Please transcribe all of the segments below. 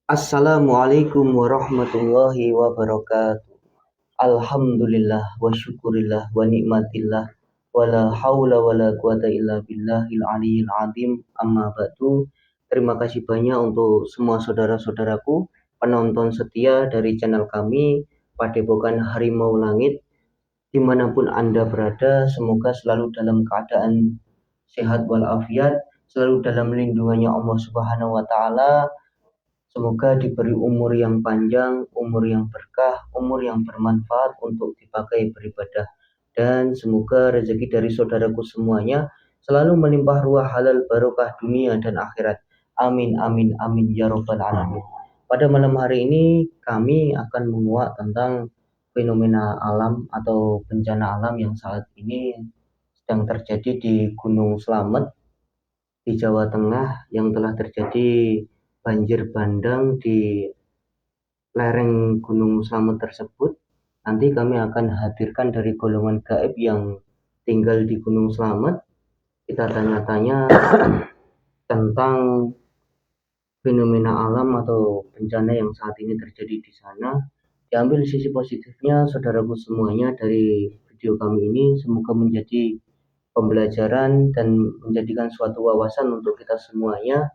Assalamualaikum warahmatullahi wabarakatuh. Alhamdulillah wa syukurillah wa nikmatillah wa la haula wa la quwata illa billahil aliyil azim. Amma ba'du. Terima kasih banyak untuk semua saudara-saudaraku penonton setia dari channel kami Padepokan Harimau Langit. Dimanapun Anda berada, semoga selalu dalam keadaan sehat walafiat, selalu dalam lindungannya Allah Subhanahu wa taala. Semoga diberi umur yang panjang, umur yang berkah, umur yang bermanfaat untuk dipakai beribadah. Dan semoga rezeki dari saudaraku semuanya selalu melimpah ruah halal barokah dunia dan akhirat. Amin, amin, amin, ya robbal alamin. Pada malam hari ini kami akan menguak tentang fenomena alam atau bencana alam yang saat ini sedang terjadi di Gunung Slamet di Jawa Tengah, yang telah terjadi banjir bandang di lereng Gunung Slamet tersebut. Nanti kami akan hadirkan dari golongan gaib yang tinggal di Gunung Slamet. Kita tanya-tanya tentang fenomena alam atau bencana yang saat ini terjadi di sana. Diambil sisi positifnya, saudaraku semuanya, dari video kami ini. Semoga menjadi pembelajaran dan menjadikan suatu wawasan untuk kita semuanya.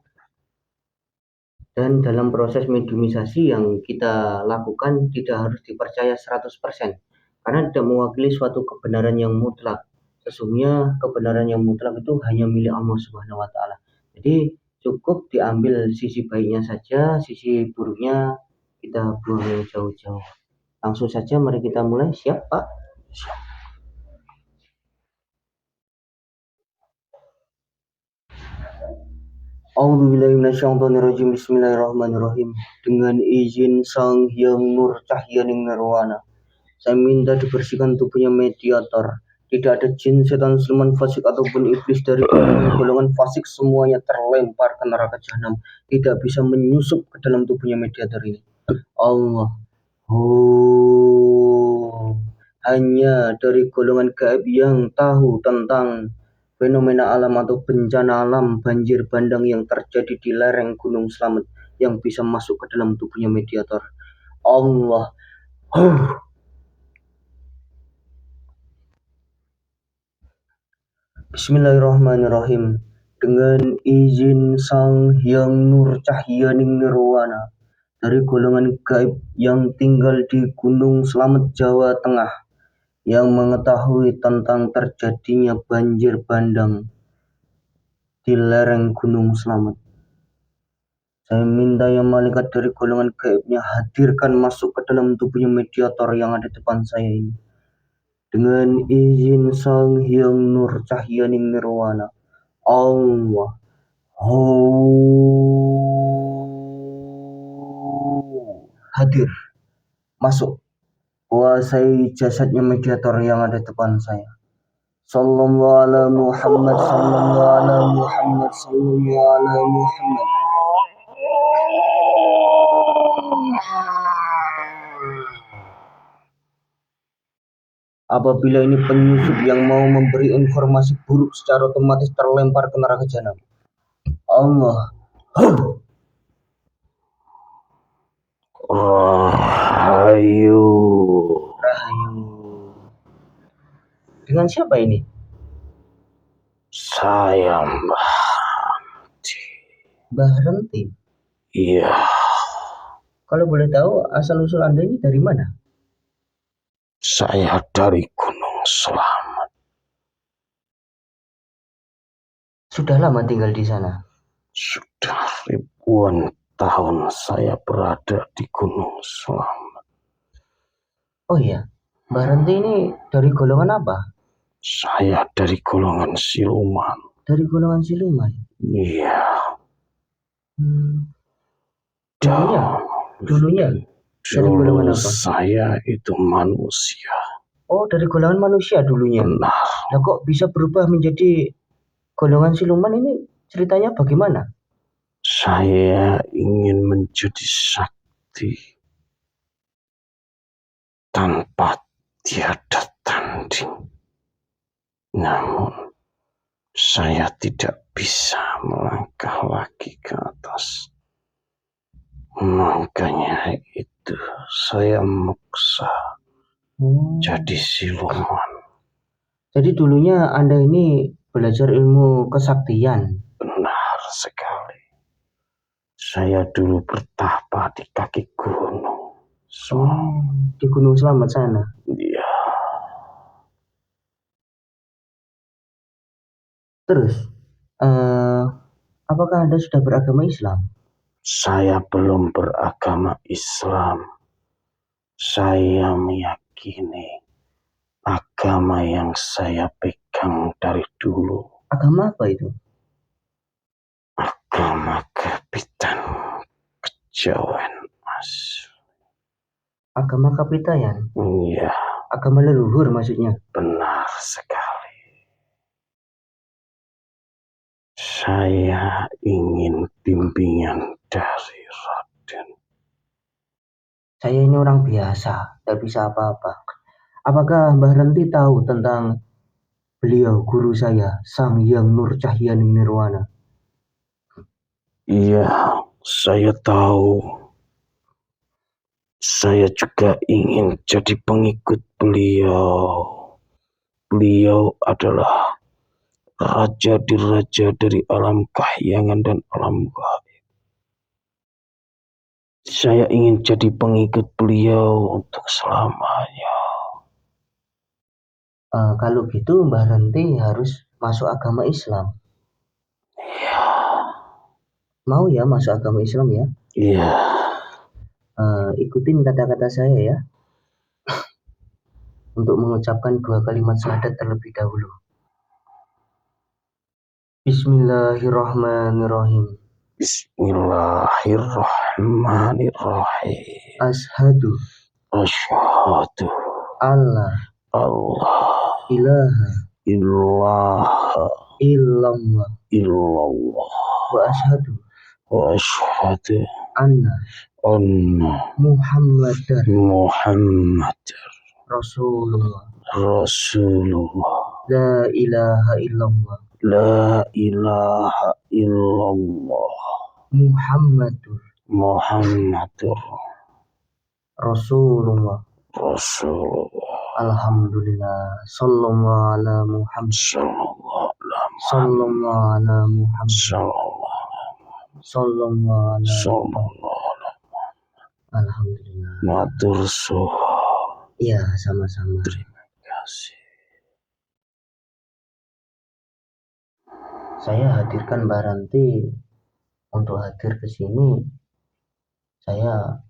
Dan dalam proses mediumisasi yang kita lakukan tidak harus dipercaya 100%, karena tidak mewakili suatu kebenaran yang mutlak. Sesungguhnya kebenaran yang mutlak itu hanya milik Allah Subhanahu wa taala. Jadi cukup diambil sisi baiknya saja, sisi buruknya kita buang jauh-jauh. Langsung saja mari kita mulai. Siap, Pak? A'udzubillahiminasyaitonirrajim. Bismillahirrahmanirrahim. Dengan izin Sang Hyang Nur Cahyaning Nirwana, saya minta dibersihkan tubuhnya mediator. Tidak ada jin, setan, siluman, fasik ataupun iblis dari golongan fasik, semuanya terlempar ke neraka jahanam. Tidak bisa menyusup ke dalam tubuhnya mediator ini. Allah. Hanya dari golongan gaib yang tahu tentang fenomena alam atau bencana alam banjir bandang yang terjadi di lereng Gunung Slamet yang bisa masuk ke dalam tubuhnya mediator. Allah. Bismillahirrahmanirrahim. Dengan izin Sang Hyang Nur Cahyaning Nirwana, dari golongan gaib yang tinggal di Gunung Slamet, Jawa Tengah, yang mengetahui tentang terjadinya banjir bandang di lereng Gunung Slamet, saya minta yang malaikat dari golongan gaibnya hadirkan masuk ke dalam tubuhnya mediator yang ada depan saya ini. Dengan izin Sang Hyang Nur Cahyaning Nirwana, Allah. Hadir, masuk, kuasai jasadnya mediator yang ada depan saya. Sallallahu ala Muhammad, sallallahu ala Muhammad, sallallahu ala Muhammad. Apabila ini penyusup yang mau memberi informasi buruk, secara otomatis terlempar ke neraka jahanam. Allah. Rahayu. Dengan siapa ini? Saya Mbah Ranti. Mbah Ranti? Iya. Kalau boleh tahu asal usul Anda ini dari mana? Saya dari Gunung Slamet. Sudah lama tinggal di sana? Sudah ribuan tahun saya berada di Gunung Slamet. Oh iya, Mbah Ranti ini dari golongan apa? Saya dari golongan siluman. Dari golongan siluman? Iya. Dulunya dari golongan apa? Saya itu manusia. Oh, dari golongan manusia dulunya? Benar. Nah, kok bisa berubah menjadi golongan siluman ini? Ceritanya bagaimana? Saya ingin menjadi sakti tanpa tiada tanding. Namun saya tidak bisa melangkah lagi ke atas. Makanya itu saya maksa jadi siluman. Jadi dulunya Anda ini belajar ilmu kesaktian. Benar sekali. Saya dulu bertapa di kaki gunung. Di Gunung Selamat sana. Iya. Terus, apakah Anda sudah beragama Islam? Saya belum beragama Islam. Saya meyakini agama yang saya pegang dari dulu. Agama apa itu? Agama Kapitan Kejawen, Mas. Agama Kapitayan? Iya. Agama leluhur maksudnya? Benar sekali. Saya ingin bimbingan dari Raden. Saya ini orang biasa, tidak bisa apa-apa. Apakah Mbah Renti tahu tentang beliau, guru saya, Sang Hyang Nur Cahyaning Nirwana? Iya, saya tahu. Saya juga ingin jadi pengikut beliau. Beliau adalah raja dari alam kahyangan dan alam gaib. Saya ingin jadi pengikut beliau untuk selamanya. Kalau gitu Mbah Renti harus masuk agama Islam. Iya. Mau ya masuk agama Islam ya? Iya. Ikutin kata-kata saya ya. Untuk mengucapkan 2 kalimat syahadat terlebih dahulu. Bismillahirrahmanirrahim. Bismillahirrahmanirrahim. Ashadu Allah ilaha illallah wa ashadu anna Muhammadar Rasulullah. La ilaha illallah Muhammadur Rasulullah. Alhamdulillah. Sallallahu ala Muhammad. Alhamdulillah. Matur suwun. Ya, sama-sama. Terima kasih. Saya hadirkan Mbak Ranti untuk hadir ke sini. Saya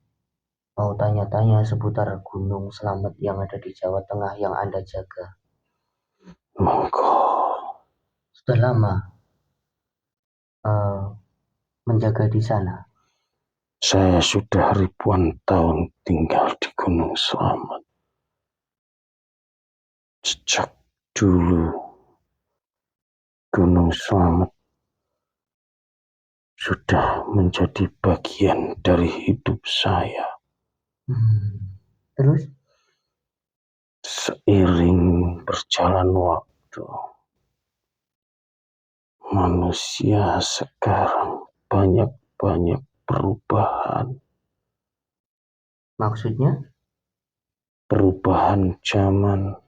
mau tanya-tanya seputar Gunung Selamat yang ada di Jawa Tengah yang Anda jaga. Monggo. Sudah lama menjaga di sana? Saya sudah ribuan tahun tinggal di Gunung Selamat. Sejak dulu Gunung Selamat sudah menjadi bagian dari hidup saya. Terus? Seiring berjalan waktu, manusia sekarang banyak perubahan. Maksudnya? Perubahan zaman,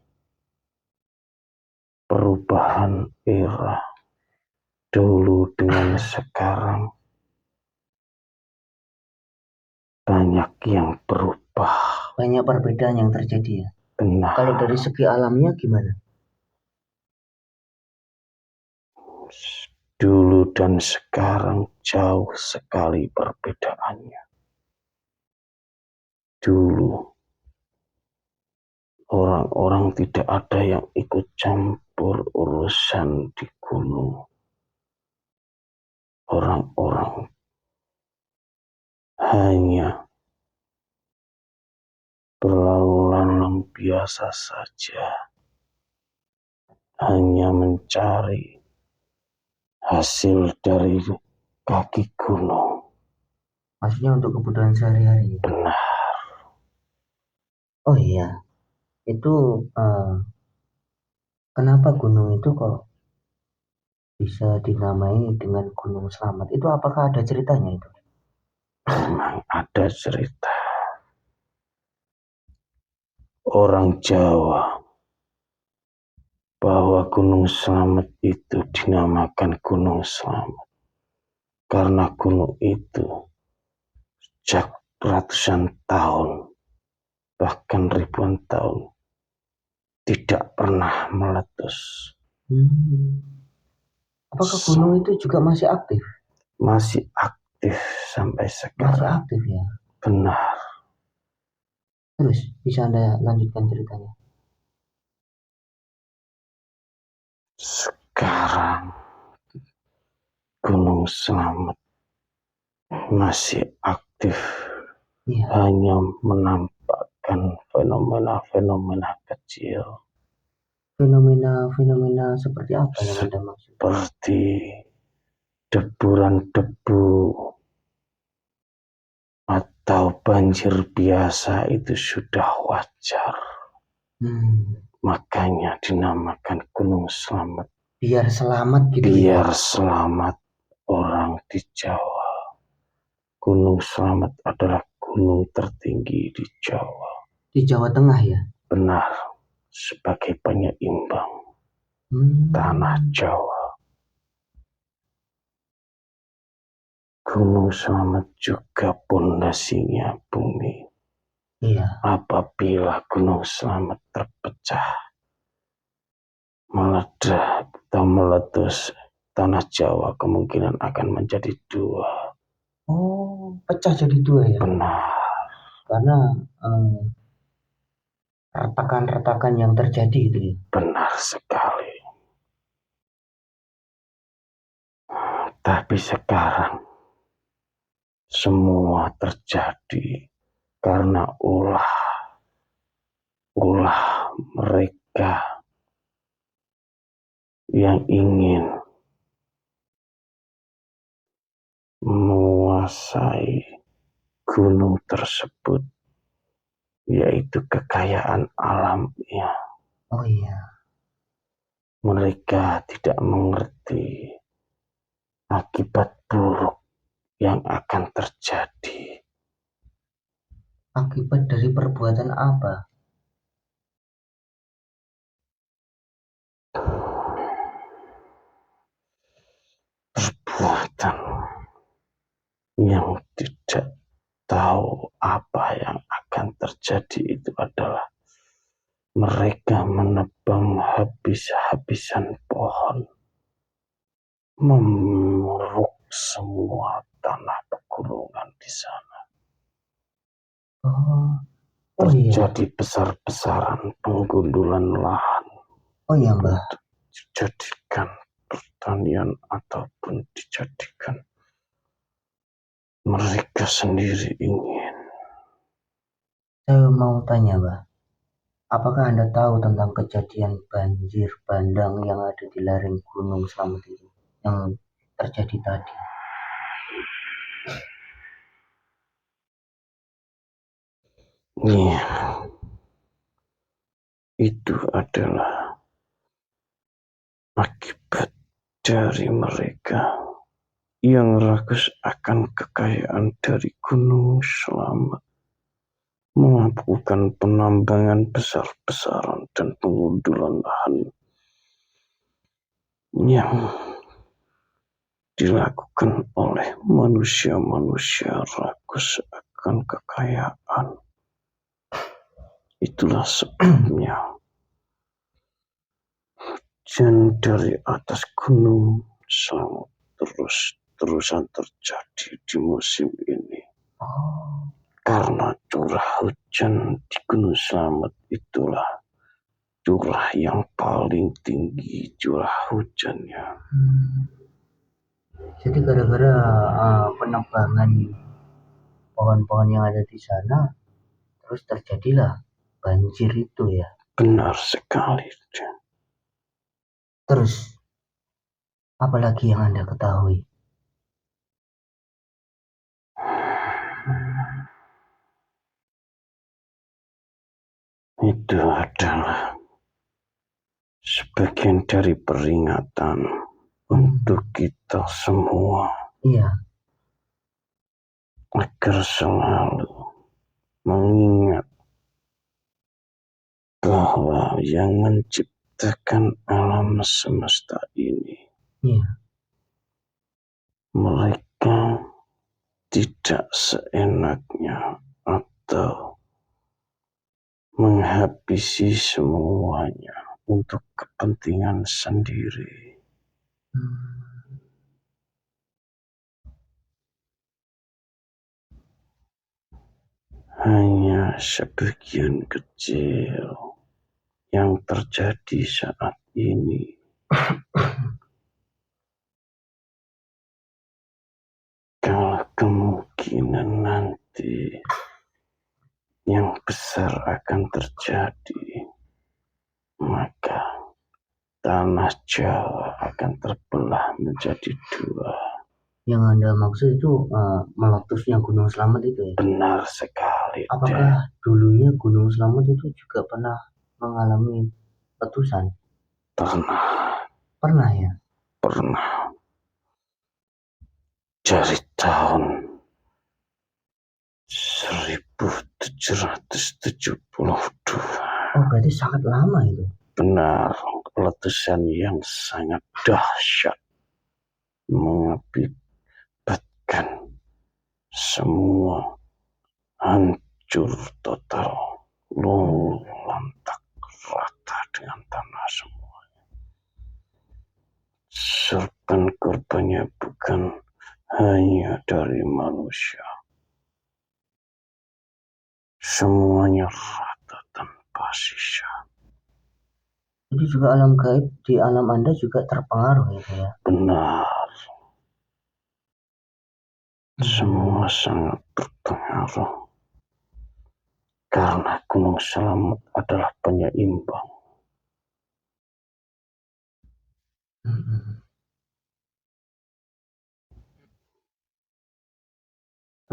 perubahan era, dulu dengan sekarang. Banyak yang berubah. Banyak perbedaan yang terjadi ya? Benar. Kalau dari segi alamnya gimana? Dulu dan sekarang jauh sekali perbedaannya. Dulu orang-orang tidak ada yang ikut campur urusan di gunung. Orang-orang hanya berlalu lalang biasa saja. Hanya mencari hasil dari kaki gunung. Maksudnya untuk kebutuhan sehari-hari? Benar. Oh iya, itu kenapa gunung itu kok bisa dinamai dengan Gunung Selamat? Itu apakah ada ceritanya itu? Memang ada cerita orang Jawa bahwa Gunung Slamet itu dinamakan Gunung Slamet karena gunung itu sejak ratusan tahun bahkan ribuan tahun tidak pernah meletus. Apakah gunung itu juga masih aktif? Masih aktif sampai sekarang. Masih aktif ya? Benar. Terus bisa Anda lanjutkan ceritanya? Sekarang Gunung Slamet masih aktif, Iya. hanya menampakkan fenomena-fenomena kecil. Fenomena seperti apa yang Anda maksud? Seperti deburan debu atau banjir biasa itu sudah wajar. Makanya dinamakan Gunung Slamet. Biar selamat gitu Biar ya? selamat orang di Jawa. Gunung Slamet adalah gunung tertinggi di Jawa. Di Jawa Tengah ya? Benar, sebagai penyeimbang tanah Jawa. Gunung Slamet juga pondasinya bumi. Iya. Apabila Gunung Slamet terpecah, meledak atau meletus, tanah Jawa kemungkinan akan menjadi dua. Oh, pecah jadi dua ya? Benar. Karena retakan-retakan yang terjadi itu ya? Benar sekali. Tapi sekarang semua terjadi karena ulah mereka yang ingin menguasai gunung tersebut, yaitu kekayaan alamnya. Oh iya. Mereka tidak mengerti akibat buruk yang akan terjadi. Akibat dari perbuatan apa? Perbuatan yang tidak tahu apa yang akan terjadi itu adalah mereka menebang habis-habisan pohon, memeruk semua tanah pegunungan di sana. Terjadi besar-besaran penggundulan lahan. Oh iya Mbah. Untuk dijadikan pertanian ataupun dijadikan mereka sendiri ingin. Saya mau tanya Mbah, apakah Anda tahu tentang kejadian banjir bandang yang ada di lereng Gunung Slamet itu yang terjadi tadi? Iya, itu adalah akibat dari mereka yang ragus akan kekayaan dari Gunung Slamet, melakukan penambangan besar-besaran dan pengundulan lahan yang dilakukan oleh manusia-manusia ragus akan kekayaan. Itulah sebabnya hujan dari atas Gunung Slamet terus-terusan terjadi di musim ini. Karena curah hujan di Gunung Slamet itulah curah yang paling tinggi curah hujannya. Jadi gara-gara penebangan pohon-pohon yang ada di sana, terus terjadilah banjir itu ya? Benar sekali. Terus, apalagi yang Anda ketahui? Itu adalah sebagian dari peringatan untuk kita semua. Iya. agar selalu mengingat bahwa yang menciptakan alam semesta ini, mereka tidak seenaknya atau menghabisi semuanya untuk kepentingan sendiri. Hanya sebagian kecil yang terjadi saat ini kalau kemungkinan nanti yang besar akan terjadi, maka tanah Jawa akan terbelah menjadi dua. Yang Anda maksud itu meletusnya Gunung Slamet itu ya? Benar sekali. Apakah dulunya Gunung Slamet itu juga pernah mengalami letusan? Pernah ya? Pernah. Dari tahun 1772. Oh, berarti sangat lama itu. Benar, letusan yang sangat dahsyat mengakibatkan semua hancur total, luluh lantak rata dengan tanah semua. Korbannya bukan hanya dari manusia, semuanya rata tanpa sisa. Jadi juga alam gaib di alam Anda juga terpengaruh gitu ya? Benar. Semua sangat berpengaruh. Karena Gunung Slamet adalah penyeimbang.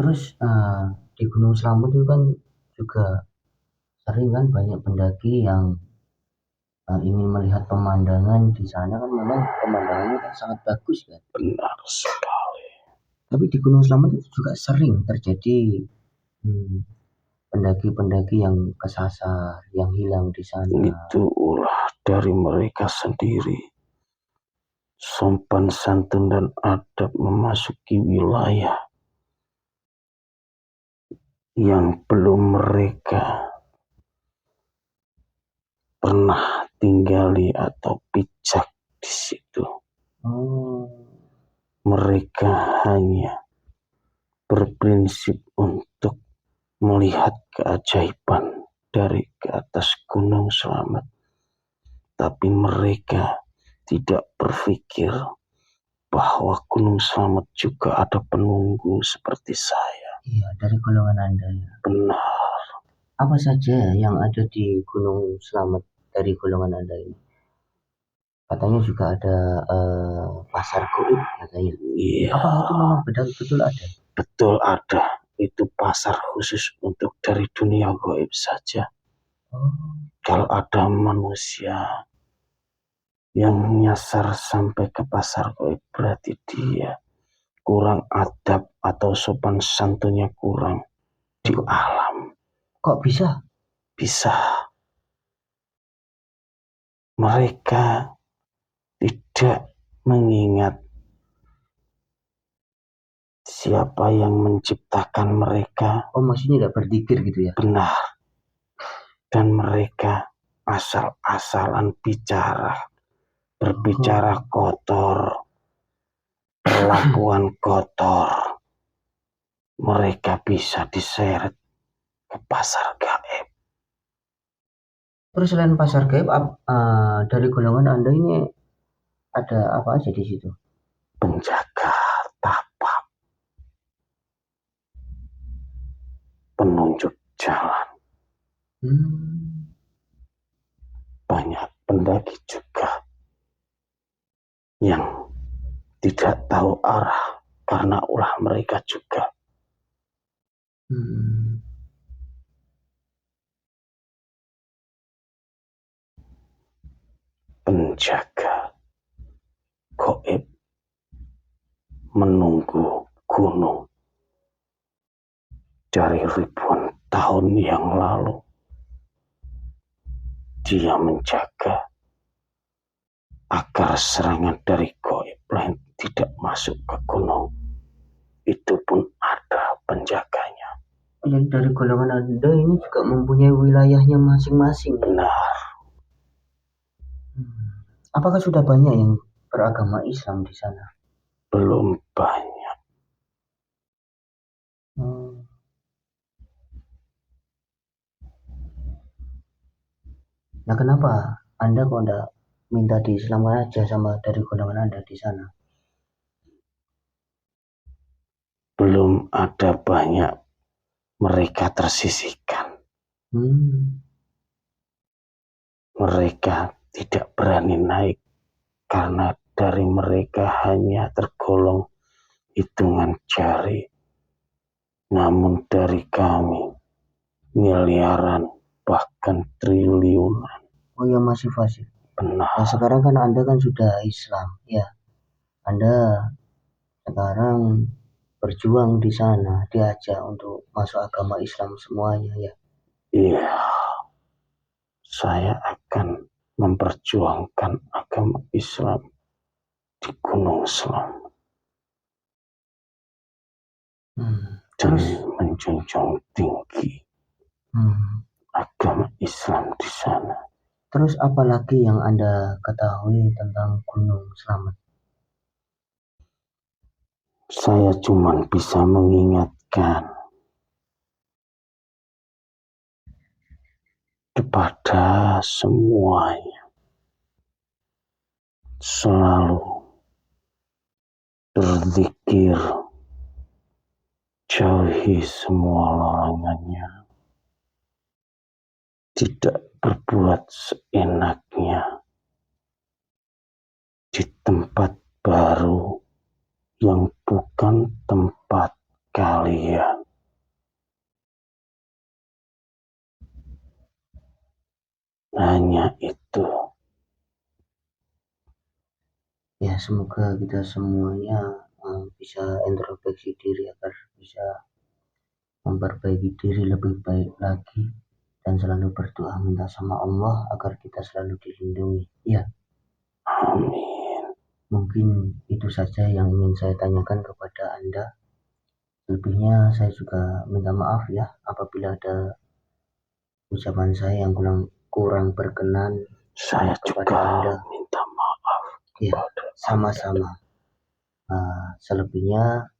Terus di Gunung Slamet itu kan juga sering kan banyak pendaki yang ingin melihat pemandangan di sana, kan memang pemandangannya kan sangat bagus kan. Benar sekali. Tapi di Gunung Slamet itu juga sering terjadi pendaki-pendaki yang kesasar, yang hilang di sana. Itu ulah dari mereka sendiri. Sopan santun dan adab memasuki wilayah yang belum mereka pernah tinggali atau pijak di situ. Mereka hanya berprinsip untuk melihat keajaiban dari ke atas Gunung Slamet, tapi mereka tidak berpikir bahwa Gunung Slamet juga ada penunggu seperti saya. Iya, dari golongan Anda ya. Benar. Apa saja yang ada di Gunung Slamet dari golongan Anda ini? Katanya juga ada pasar goib katanya. Iya. Apakah itu memang betul ada? Betul ada. Itu pasar khusus untuk dari dunia goib saja. Kalau ada manusia yang nyasar sampai ke pasar goib, berarti dia kurang adab atau sopan santunnya kurang di alam. Kok bisa? Bisa. Mereka tidak mengingat siapa yang menciptakan mereka. Oh, maksudnya tidak berzikir gitu ya? Benar. Dan mereka asal-asalan berbicara kotor, perlakuan kotor. Mereka bisa diseret ke pasar gaib. Terus selain pasar gaib, dari golongan Anda ini ada apa aja di situ? Penjaga tapak, penunjuk jalan. Banyak pendaki juga yang tidak tahu arah karena ulah mereka juga. Penjaga gaib menunggu gunung dari ribuan tahun yang lalu. Dia menjaga agar serangan dari gaib lain tidak masuk ke gunung. Itu pun ada penjaganya. Jadi dari golongan Anda ini juga mempunyai wilayahnya masing-masing. Benar. Apakah sudah banyak yang beragama Islam di sana? Belum banyak. Nah, kenapa Anda kok enggak minta diislamkan aja sama dari golongan Anda di sana? Belum ada banyak, mereka tersisihkan. Mereka tidak berani naik karena dari mereka hanya tergolong hitungan jari. Namun dari kami miliaran bahkan triliunan. Oh ya, masih fasih. Benar. Nah, sekarang kan Anda kan sudah Islam, ya. Anda sekarang berjuang di sana, diajak untuk masuk agama Islam semuanya, ya. Iya. Saya akan memperjuangkan agama Islam di Gunung Selam. Dan menjunjung tinggi agama Islam di sana. Terus apa lagi yang Anda ketahui tentang Gunung Slamet? Saya cuma bisa mengingatkan kepada semuanya, selalu berzikir, jauhi semua larangannya, tidak berbuat seenaknya di tempat baru yang bukan tempat kalian. Hanya itu. Ya, semoga kita semuanya bisa introspeksi diri agar bisa memperbaiki diri lebih baik lagi dan selalu berdoa minta sama Allah agar kita selalu dilindungi. Ya. Amin. Mungkin itu saja yang ingin saya tanyakan kepada Anda. Lebihnya saya juga minta maaf ya apabila ada ucapan saya yang kurang berkenan. Saya kepada juga Anda. minta maaf. Ya, sama-sama. Selebihnya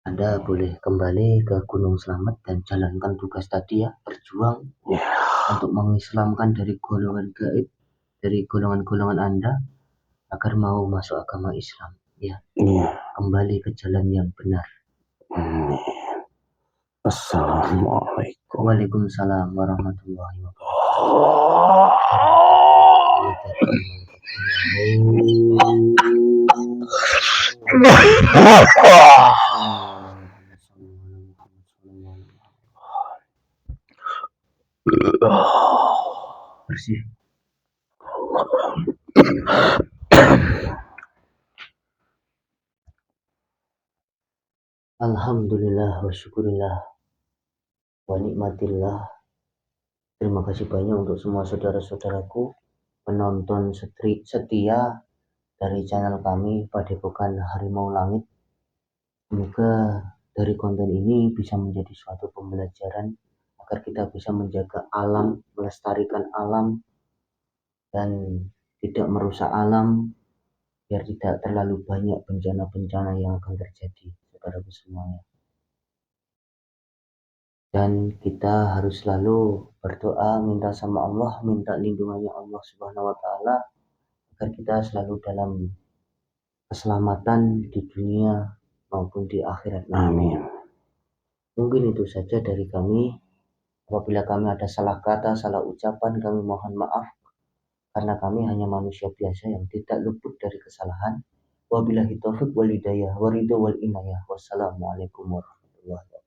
Anda boleh kembali ke Gunung Slamet dan jalankan tugas tadi ya, berjuang untuk mengislamkan dari golongan gaib, dari golongan-golongan Anda agar mau masuk agama Islam. Ya, kembali ke jalan yang benar. Assalamualaikum. Waalaikumsalam warahmatullahi wabarakatuh. Bersih. Alhamdulillah wa syukurillah wa nikmatillah. Terima kasih banyak untuk semua saudara-saudaraku penonton setia dari channel kami Padepokan Harimau Langit. Semoga dari konten ini bisa menjadi suatu pembelajaran agar kita bisa menjaga alam, melestarikan alam, dan tidak merusak alam biar tidak terlalu banyak bencana-bencana yang akan terjadi saudaraku semuanya. Dan kita harus selalu berdoa, minta sama Allah, minta lindungannya Allah Subhanahu wa Ta'ala agar kita selalu dalam keselamatan di dunia maupun di akhirat. Amin. Mungkin itu saja dari kami. Apabila kami ada salah kata, salah ucapan, kami mohon maaf karena kami hanya manusia biasa yang tidak luput dari kesalahan. Wabillahi taufiq wal hidayah, waridho wal inayah. Wassalamualaikum warahmatullahi wabarakatuh.